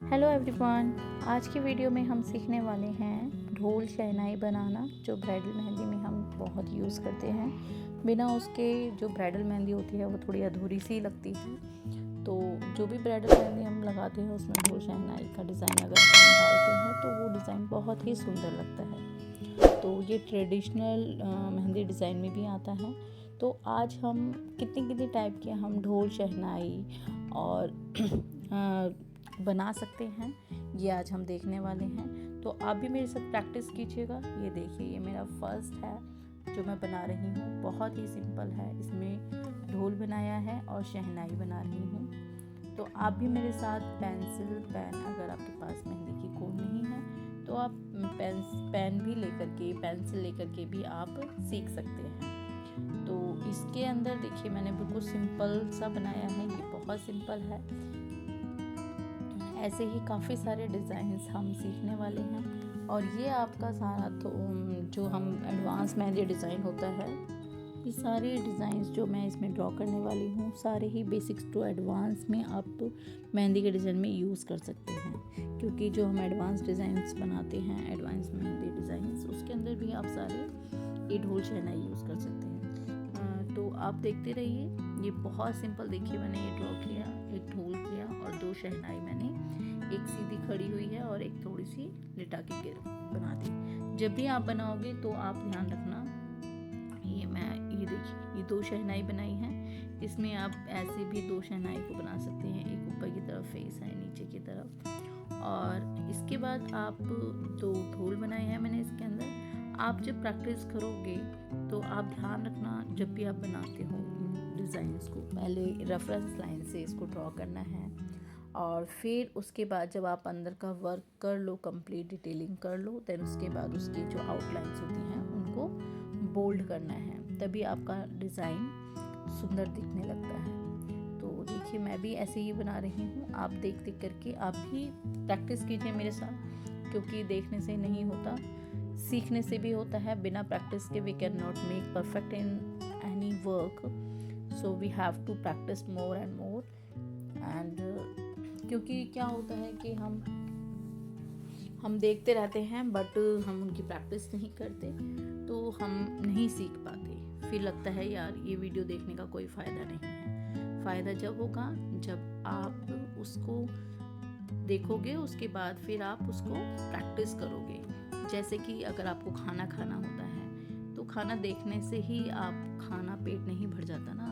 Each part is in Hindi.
Hello everyone. आज की वीडियो में हम सीखने वाले हैं ढोल शहनाई बनाना, जो ब्राइडल मेहंदी में हम बहुत यूज़ करते हैं। बिना उसके जो ब्राइडल मेहंदी होती है वो थोड़ी अधूरी सी लगती है। तो जो भी ब्राइडल मेहंदी हम लगाते हैं उसमें ढोल शहनाई का डिज़ाइन अगर हम डालते हैं तो वो डिज़ाइन बहुत ही सुंदर लगता है। तो ये ट्रेडिशनल मेहंदी डिज़ाइन में भी आता है। तो आज हम कितनी टाइप के हम ढोल शहनाई और बना सकते हैं, ये आज हम देखने वाले हैं। तो आप भी मेरे साथ प्रैक्टिस कीजिएगा। ये देखिए, ये मेरा फर्स्ट है जो मैं बना रही हूँ। बहुत ही सिंपल है, इसमें ढोल बनाया है और शहनाई बना रही हूँ। तो आप भी मेरे साथ पेंसिल पेन, अगर आपके पास मेहंदी की कोन नहीं है तो आप पेन भी लेकर के, पेंसिल लेकर के भी आप सीख सकते हैं। तो इसके अंदर देखिए, मैंने बिल्कुल सिंपल सा बनाया है, ये बहुत सिंपल है। ऐसे ही काफ़ी सारे डिज़ाइंस हम सीखने वाले हैं। और ये आपका सारा तो जो हम एडवांस मेहंदी डिज़ाइन होता है, ये सारे डिज़ाइंस जो मैं इसमें ड्रॉ करने वाली हूँ, सारे ही बेसिक्स टू एडवांस में आप मेहंदी के डिज़ाइन में यूज़ कर सकते हैं। क्योंकि जो हम एडवांस डिज़ाइंस बनाते हैं, एडवांस मेहंदी डिज़ाइंस, उसके अंदर भी आप सारे ये ढोल शहनाई यूज़ कर सकते हैं। तो आप देखते रहिए। ये बहुत सिंपल, देखिए मैंने ये ड्रॉ किया, एक ढोल किया और दो शहनाई मैंने, एक सीधी खड़ी हुई है और एक थोड़ी सी लिटा के गिर बना दी। जब भी आप बनाओगे तो आप ध्यान रखना, ये देखिए, ये दो शहनाई बनाई है। इसमें आप ऐसे भी दो शहनाई को बना सकते हैं, एक ऊपर की तरफ फेस है, नीचे की तरफ। और इसके बाद आप दो ढोल बनाए हैं मैंने इसके अंदर। आप जब प्रैक्टिस करोगे तो आप ध्यान रखना, जब भी आप बनाते हो इन डिज़ाइंस को, पहले रेफरेंस लाइन से इसको ड्रॉ करना है। और फिर उसके बाद जब आप अंदर का वर्क कर लो, कंप्लीट डिटेलिंग कर लो, देन उसके बाद उसकी जो आउटलाइंस होती हैं उनको बोल्ड करना है, तभी आपका डिज़ाइन सुंदर दिखने लगता है। तो देखिए, मैं भी ऐसे ही बना रही हूँ। आप देख करके आप भी प्रैक्टिस कीजिए मेरे साथ, क्योंकि देखने से नहीं होता, सीखने से भी होता है। बिना प्रैक्टिस के we can not make perfect in any work, so we have to practise more and more. And क्योंकि क्या होता है कि हम देखते रहते हैं बट हम उनकी प्रैक्टिस नहीं करते, तो हम नहीं सीख पाते। फिर लगता है यार, ये वीडियो देखने का कोई फ़ायदा नहीं है। फ़ायदा जब होगा जब आप उसको देखोगे, उसके बाद फिर आप उसको प्रैक्टिस करोगे। जैसे कि अगर आपको खाना खाना होता है तो खाना देखने से ही आप खाना पेट नहीं भर जाता ना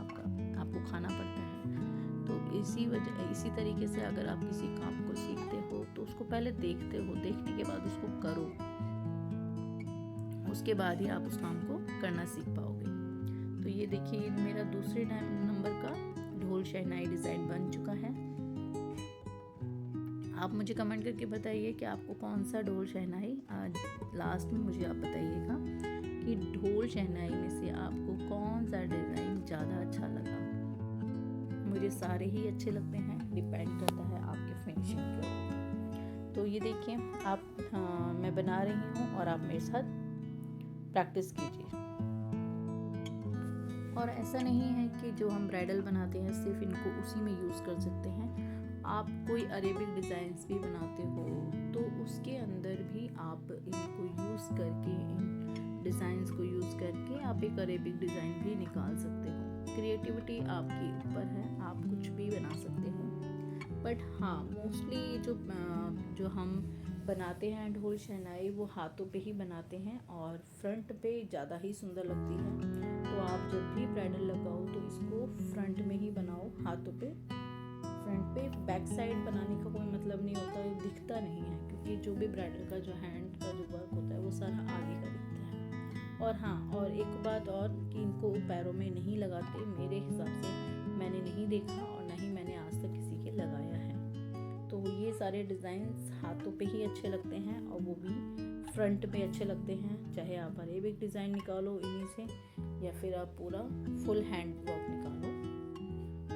आपको खाना पड़ता है। तो इसी तरीके से अगर आप किसी काम को सीखते हो तो उसको पहले देखते हो, देखने के बाद उसको करो, उसके बाद ही आप उस काम को करना सीख पाओगे। तो ये देखिए, मेरा दूसरे नंबर का ढोल शहनाई डिज़ाइन बन चुका है। आप मुझे कमेंट करके बताइए कि आपको कौन सा ढोल शहनाई, लास्ट में मुझे आप बताइएगा कि ढोल शहनाई में से आपको कौन सा डिज़ाइन ज़्यादा अच्छा लगा। मुझे सारे ही अच्छे लगते हैं, डिपेंड करता है आपके फिनिशिंग के ऊपर। तो ये देखिए, मैं बना रही हूँ और आप मेरे साथ प्रैक्टिस कीजिए। और ऐसा नहीं है कि जो हम ब्राइडल बनाते हैं सिर्फ इनको उसी में यूज़ कर सकते हैं। आप कोई अरेबिक डिज़ाइंस भी बनाते हो तो उसके अंदर भी आप इनको यूज़ करके, इन डिज़ाइंस को यूज़ करके आप एक अरेबिक डिज़ाइन भी निकाल सकते हो। क्रिएटिविटी आपके ऊपर है, आप कुछ भी बना सकते हो। बट हाँ, मोस्टली जो हम बनाते हैं ढोल शहनाई, वो हाथों पे ही बनाते हैं और फ्रंट पे ज़्यादा ही सुंदर लगती है। तो आप जब भी ब्राइडल लगाओ तो इसको फ्रंट में ही बनाओ, हाथों पे। फ्रंट पे बैक साइड बनाने का कोई मतलब नहीं होता, दिखता नहीं है, क्योंकि जो भी ब्राइडल का जो हैंड का जो वर्क होता है वो सारा आगे का दिखता है। और हाँ, और एक बात और, कि इनको पैरों में नहीं लगाते, मेरे हिसाब से मैंने नहीं देखा और ना ही मैंने आज तक किसी के लगाया है। तो ये सारे डिज़ाइंस हाथों पे ही अच्छे लगते हैं और वो भी फ्रंट पे अच्छे लगते हैं। चाहे आप अरेबिक डिज़ाइन निकालो इन्हीं से, या फिर आप पूरा फुल हैंड वर्क निकालो,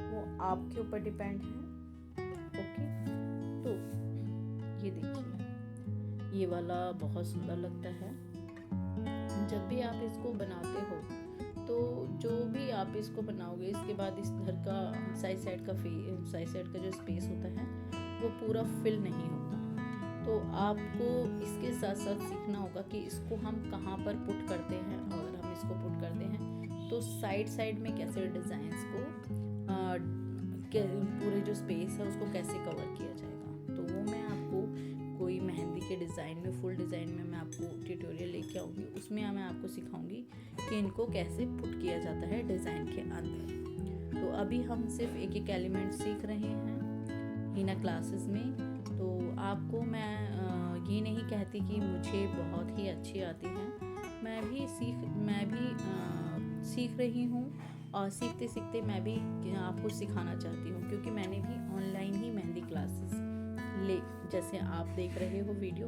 वो आपके ऊपर डिपेंड है। ओके, तो ये देखिए, ये वाला बहुत सुंदर लगता है। जब भी आप इसको बनाते हो तो जो भी आप इसको बनाओगे, इसके बाद इस घर का साइड साइड का जो स्पेस होता है वो पूरा फिल नहीं होता। तो आपको इसके साथ साथ सीखना होगा कि इसको हम कहाँ पर पुट करते हैं। अगर हम इसको पुट करते हैं तो साइड में कैसे डिज़ाइंस को पूरे जो स्पेस है उसको कैसे कवर किया जाएगा। तो वो मैं आपको कोई मेहंदी के डिज़ाइन में, फुल डिज़ाइन में मैं आपको ट्यूटोरियल लेके आऊँगी। उसमें मैं आपको सिखाऊंगी कि इनको कैसे पुट किया जाता है डिज़ाइन के अंदर। तो अभी हम सिर्फ एक एलिमेंट सीख रहे हैं हिना क्लासेस में। तो आपको मैं ये नहीं कहती कि मुझे बहुत ही अच्छी आती है, मैं भी सीख रही हूँ और सीखते सीखते मैं भी आपको सिखाना चाहती हूँ, क्योंकि मैंने भी ऑनलाइन ही मेहंदी क्लासेस जैसे आप देख रहे हो वीडियो,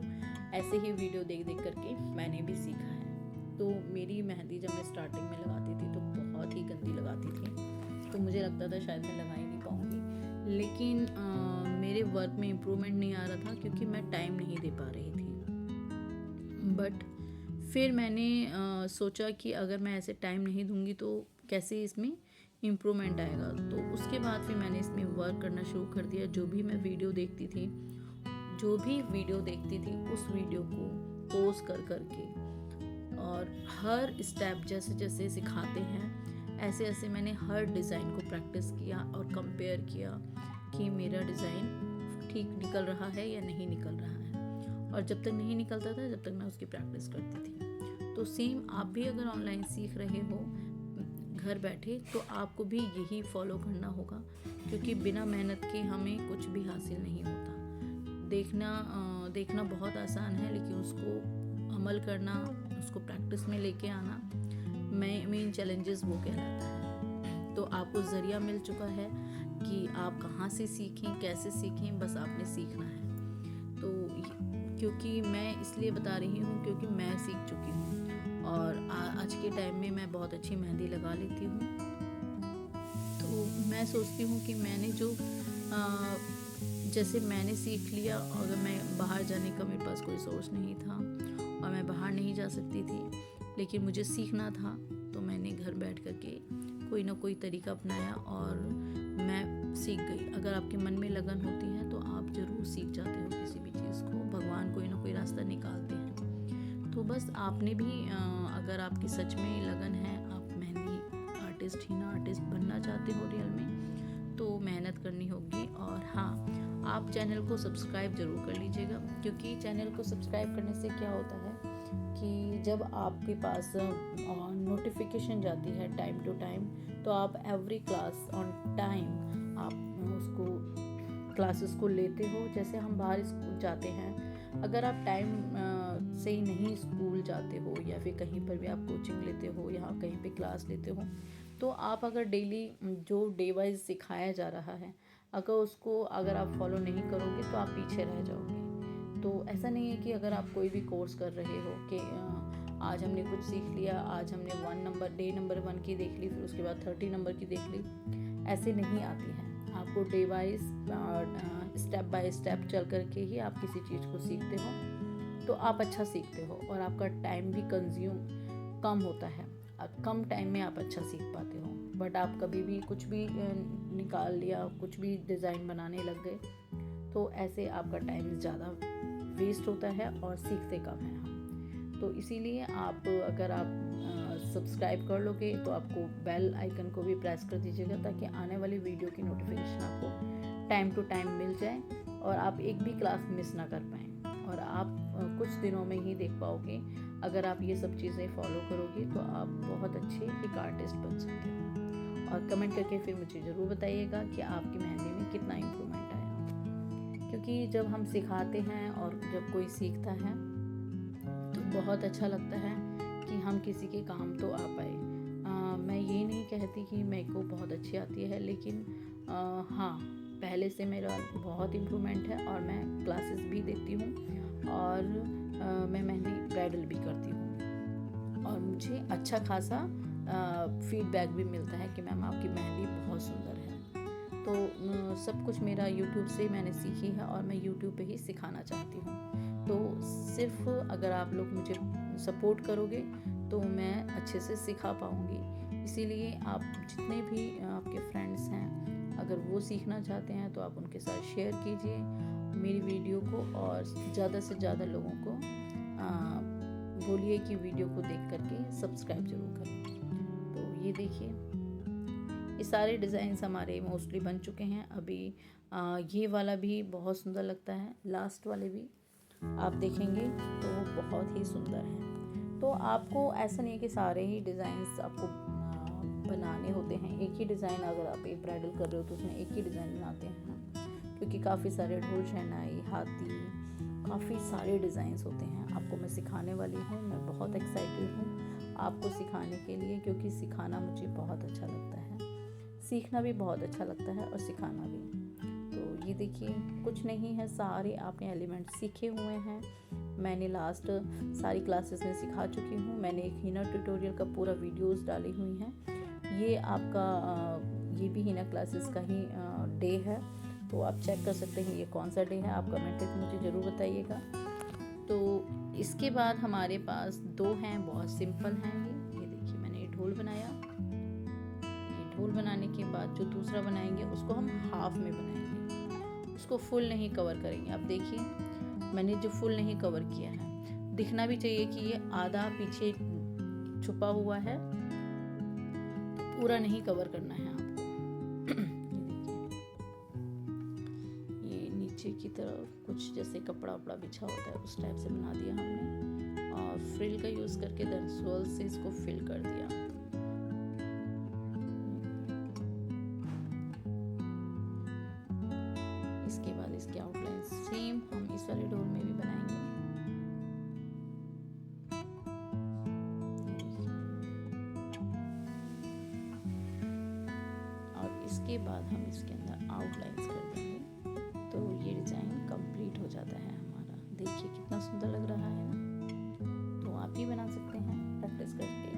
ऐसे ही वीडियो देख करके मैंने भी सीखा है। तो मेरी मेहंदी जब मैं स्टार्टिंग में लगाती थी तो बहुत ही गंदी लगाती थी, तो मुझे लगता था शायद मैं लगा ही नहीं पाऊँगी। लेकिन मेरे वर्क में इम्प्रूवमेंट नहीं आ रहा था क्योंकि मैं टाइम नहीं दे पा रही थी। बट फिर मैंने सोचा कि अगर मैं ऐसे टाइम नहीं दूंगी तो कैसे इसमें इम्प्रूवमेंट आएगा। तो उसके बाद फिर मैंने इसमें वर्क करना शुरू कर दिया। जो भी वीडियो देखती थी उस वीडियो को पोज कर करके, और हर स्टेप जैसे जैसे सिखाते हैं ऐसे ऐसे मैंने हर डिज़ाइन को प्रैक्टिस किया और कंपेयर किया कि मेरा डिज़ाइन ठीक निकल रहा है या नहीं निकल रहा है। और जब तक नहीं निकलता था जब तक मैं उसकी प्रैक्टिस करती थी। तो सेम आप भी अगर ऑनलाइन सीख रहे हो घर बैठे तो आपको भी यही फॉलो करना होगा, क्योंकि बिना मेहनत के हमें कुछ भी हासिल नहीं होता। देखना बहुत आसान है, लेकिन उसको अमल करना, उसको प्रैक्टिस में लेके आना मेन चैलेंजेस वो कहलाता है। तो आपको ज़रिया मिल चुका है कि आप कहाँ से सीखें, कैसे सीखें, बस आपने सीखना है। तो क्योंकि मैं इसलिए बता रही हूँ क्योंकि मैं सीख चुकी हूँ और आज के टाइम में मैं बहुत अच्छी मेहंदी लगा लेती हूँ। तो मैं सोचती हूँ कि मैंने जो जैसे मैंने सीख लिया, अगर मैं बाहर जाने का मेरे पास कोई सोर्स नहीं था और मैं बाहर नहीं जा सकती थी, लेकिन मुझे सीखना था, तो मैंने घर बैठ करके कोई ना कोई तरीका अपनाया और मैं सीख गई। अगर आपके मन में लगन होती है तो आप ज़रूर सीख जाते हो किसी भी चीज़ को। भगवान कोई ना कोई रास्ता निकालते हैं। तो बस आपने भी अगर आपकी सच में लगन है, आप मेहंदी आर्टिस्ट, हिना आर्टिस्ट बनना चाहते हो रियल में, तो मेहनत करनी होगी। और हाँ, आप चैनल को सब्सक्राइब ज़रूर कर लीजिएगा, क्योंकि चैनल को सब्सक्राइब करने से क्या होता है कि जब आपके पास नोटिफिकेशन जाती है टाइम टू टाइम, तो आप एवरी क्लास ऑन टाइम आप उसको क्लासेस को लेते हो। जैसे हम बाहर स्कूल जाते हैं, अगर आप टाइम से ही नहीं स्कूल जाते हो या फिर कहीं पर भी आप कोचिंग लेते हो या कहीं पे क्लास लेते हो, तो आप अगर डेली जो डे वाइज सिखाया जा रहा है अगर आप फॉलो नहीं करोगे तो आप पीछे रह जाओगे। तो ऐसा नहीं है कि अगर आप कोई भी कोर्स कर रहे हो कि आज हमने कुछ सीख लिया, आज हमने डे नंबर 1 की देख ली, फिर उसके बाद 30 नंबर की देख ली, ऐसे नहीं आती है। आपको day wise step by step चल करके ही आप किसी चीज़ को सीखते हो, तो आप अच्छा सीखते हो और आपका टाइम भी कंज्यूम कम होता है। कम टाइम में आप अच्छा सीख पाते हो। बट आप कभी भी कुछ भी निकाल लिया, कुछ भी डिज़ाइन बनाने लग गए, तो ऐसे आपका टाइम ज़्यादा वेस्ट होता है और सीखते कम हैं हम। तो इसीलिए अगर आप सब्सक्राइब कर लोगे तो आपको बेल आइकन को भी प्रेस कर दीजिएगा, ताकि आने वाली वीडियो की नोटिफिकेशन आपको टाइम टू टाइम मिल जाए और आप एक भी क्लास मिस ना कर पाएँ। और आप कुछ दिनों में ही देख पाओगे, अगर आप ये सब चीज़ें फॉलो करोगे तो आप बहुत अच्छे एक आर्टिस्ट बन सकते हो। और कमेंट करके फिर मुझे ज़रूर बताइएगा कि आपकी मेहंदी में कितना इम्प्रूवमेंट आया। क्योंकि जब हम सिखाते हैं और जब कोई सीखता है तो बहुत अच्छा लगता है कि हम किसी के काम तो आ पाए। मैं ये नहीं कहती कि मेरे को बहुत अच्छी आती है, लेकिन हाँ, पहले से मेरा बहुत इम्प्रूवमेंट है और मैं क्लासेस भी देती हूँ और मैं मेहंदी ब्राइडल भी करती हूँ और मुझे अच्छा खासा फीडबैक भी मिलता है कि मैम आपकी मेहंदी बहुत सुंदर है। तो सब कुछ मेरा यूट्यूब से मैंने सीखी है और मैं यूट्यूब पे ही सिखाना चाहती हूँ। तो सिर्फ अगर आप लोग मुझे सपोर्ट करोगे तो मैं अच्छे से सिखा पाऊँगी। इसीलिए आप जितने भी आपके फ्रेंड्स हैं अगर वो सीखना चाहते हैं तो आप उनके साथ शेयर कीजिए मेरी वीडियो को, और ज़्यादा से ज़्यादा लोगों को बोलिए कि वीडियो को देख करके सब्सक्राइब जरूर करें। तो ये देखिए, ये सारे डिज़ाइंस हमारे मोस्टली बन चुके हैं। अभी ये वाला भी बहुत सुंदर लगता है, लास्ट वाले भी आप देखेंगे तो वो बहुत ही सुंदर है। तो आपको ऐसा नहीं है कि सारे ही डिज़ाइंस आपको बनाने होते हैं। एक ही डिज़ाइन, अगर आप एक ब्राइडल कर रहे हो तो उसमें एक ही डिज़ाइन बनाते हैं, क्योंकि काफ़ी सारे ढोल, शहनाई, हाथी, काफ़ी सारे डिज़ाइंस होते हैं। आपको मैं सिखाने वाली हूँ, मैं बहुत एक्साइटेड हूँ आपको सिखाने के लिए, क्योंकि सिखाना मुझे बहुत अच्छा लगता है, सीखना भी बहुत अच्छा लगता है और सिखाना भी। तो ये देखिए, कुछ नहीं है, सारे आपने एलिमेंट सीखे हुए हैं। मैंने लास्ट सारी क्लासेस में सिखा चुकी हूँ। मैंने एक हिना ट्यूटोरियल का पूरा वीडियोस डाली हुई हैं। ये आपका ये भी हिना क्लासेस का ही डे है, तो आप चेक कर सकते हैं ये कौन सा डे है। आप कमेंट करके मुझे ज़रूर बताइएगा। तो इसके बाद हमारे पास 2 हैं, बहुत सिंपल हैं ये देखिए, मैंने ये ढोल बनाया। ये ढोल बनाने के बाद जो दूसरा बनाएंगे उसको हम हाफ में बनाएंगे, उसको फुल नहीं कवर करेंगे। अब देखिए, मैंने जो फुल नहीं कवर किया है, दिखना भी चाहिए कि ये आधा पीछे छुपा हुआ है, पूरा नहीं कवर करना है आपको। ये नीचे की तरफ कुछ जैसे कपड़ा वपड़ा बिछा होता है उस टाइप से बना दिया हमने, और फ्रिल का यूज़ करके दरअसल से इसको फिल कर दिया। इसके बाद इसके आउटलाइन सेम हम इस वाले ढोल में भी बनाएंगे। और इसके बाद हम इसके अंदर आउटलाइंस कर देंगे, तो ये डिज़ाइन कंप्लीट हो जाता है हमारा। देखिए कितना सुंदर लग रहा है ना। तो आप ही बना सकते हैं प्रैक्टिस करके,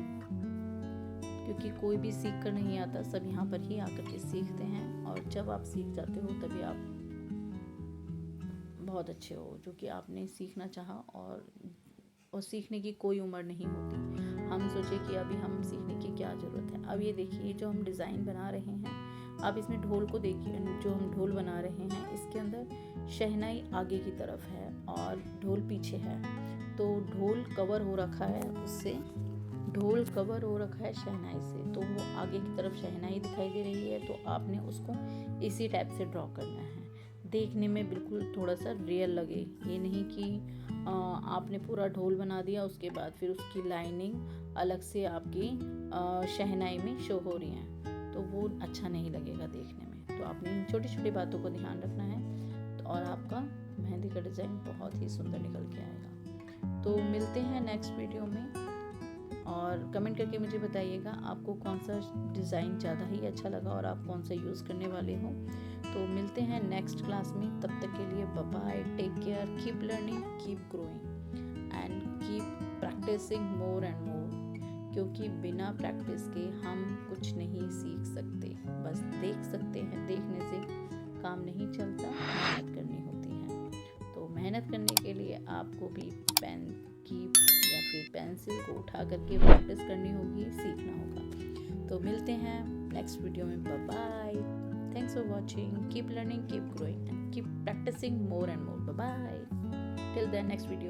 क्योंकि कोई भी सीख कर नहीं आता, सब यहाँ पर ही आकर के सीखते हैं। और जब आप सीख जाते हो तभी आप बहुत अच्छे हो, जो कि आपने सीखना चाहा। और सीखने की कोई उम्र नहीं होती। हम सोचे कि अभी हम सीखने की क्या ज़रूरत है। अब ये देखिए, जो हम डिज़ाइन बना रहे हैं, आप इसमें ढोल को देखिए, जो हम ढोल बना रहे हैं इसके अंदर शहनाई आगे की तरफ है और ढोल पीछे है। तो ढोल कवर हो रखा है उससे, ढोल कवर हो रखा है शहनाई से, तो वो आगे की तरफ शहनाई दिखाई दे रही है। तो आपने उसको इसी टाइप से ड्रॉ करना है, देखने में बिल्कुल थोड़ा सा रियल लगे। ये नहीं कि आपने पूरा ढोल बना दिया, उसके बाद फिर उसकी लाइनिंग अलग से आपकी शहनाई में शो हो रही है, तो वो अच्छा नहीं लगेगा देखने में। तो आपने इन छोटी छोटी बातों को ध्यान रखना है, तो और आपका मेहंदी का डिज़ाइन बहुत ही सुंदर निकल के आएगा। तो मिलते हैं नेक्स्ट वीडियो में, और कमेंट करके मुझे बताइएगा आपको कौन सा डिज़ाइन ज़्यादा ही अच्छा लगा और आप कौन सा यूज़ करने वाले हो। तो मिलते हैं नेक्स्ट क्लास में, तब तक के लिए bye bye, take care, keep learning, keep growing and keep practising more and more, क्योंकि बिना प्रैक्टिस के हम कुछ नहीं सीख सकते। बस देख सकते हैं, देखने से काम नहीं चलता, मेहनत करनी होती है। तो मेहनत करने के लिए आपको भी पेन की या फिर पेंसिल को उठा करके प्रैक्टिस करनी होगी, सीखना होगा। तो मिलते हैं नेक्स्ट वीडियो में, bye bye. Thanks for watching. Keep learning, keep growing, and keep practicing more and more. Bye bye. Till then, next video.